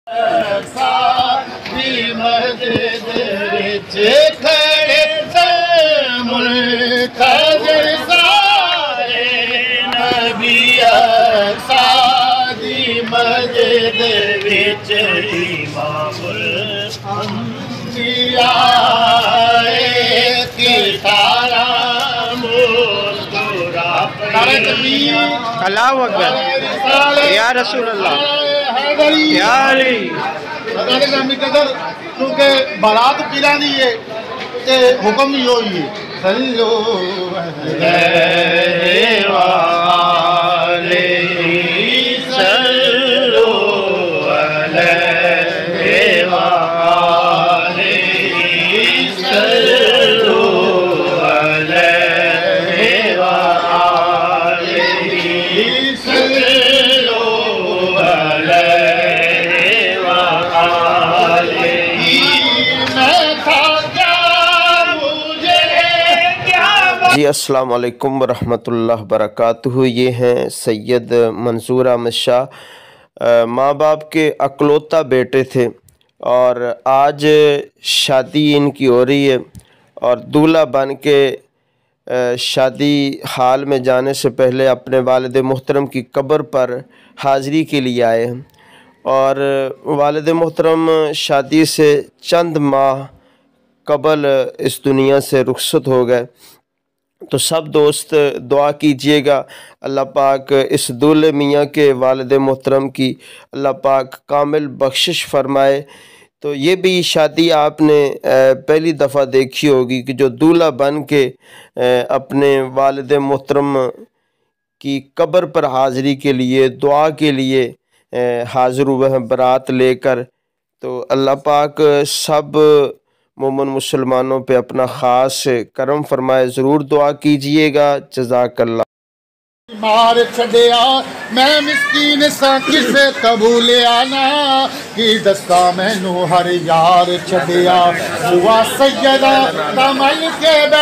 सादी मस्जिद विच खड़े मुल्कदर सारे नबी सादी मस्जिद विच इमामुल अंबिया की तारा मुस्कुरा अल्लाहु अकबर या रसूल अल्लाह या अली क्योंकि बारात पीरा दी है ते हुक्म ही होई है सल्लो अलैहि सल्लो अलैहि सल्लो जी अस्सलाम वालेकुम वरहमतुल्लाह बरकातुहू। ये हैं सैयद मंसूर अहमद शाह। माँ बाप के अकलौता बेटे थे और आज शादी इनकी हो रही है और दूल्हा बन के शादी हाल में जाने से पहले अपने वालिद मोहतरम की कब्र पर हाज़री के लिए आए हैं और वालिद मोहतरम शादी से चंद माह कबल इस दुनिया से रुखसत हो गए। तो सब दोस्त दुआ कीजिएगा अल्लाह पाक इस दूल्हे मियाँ के वालिद मोहतरम की अल्लाह पाक कामिल बख्शिश फरमाए। तो ये भी शादी आपने पहली दफ़ा देखी होगी कि जो दूल्हा बन के अपने वालिद मोहतरम की कब्र पर हाज़री के लिए दुआ के लिए हाज़िर हुए हैं बारात लेकर। तो अल्लाह पाक सब मोमिन मुसलमानों पे अपना ख़ास करम फरमाए। ज़रूर दुआ कीजिएगा। जज़ाकल्लाह। मार छड़िया मैं मिस्कीन सा किसे कबूल आना की दसा मैनू हर यार छड़िया हुआ सैयदा कमल के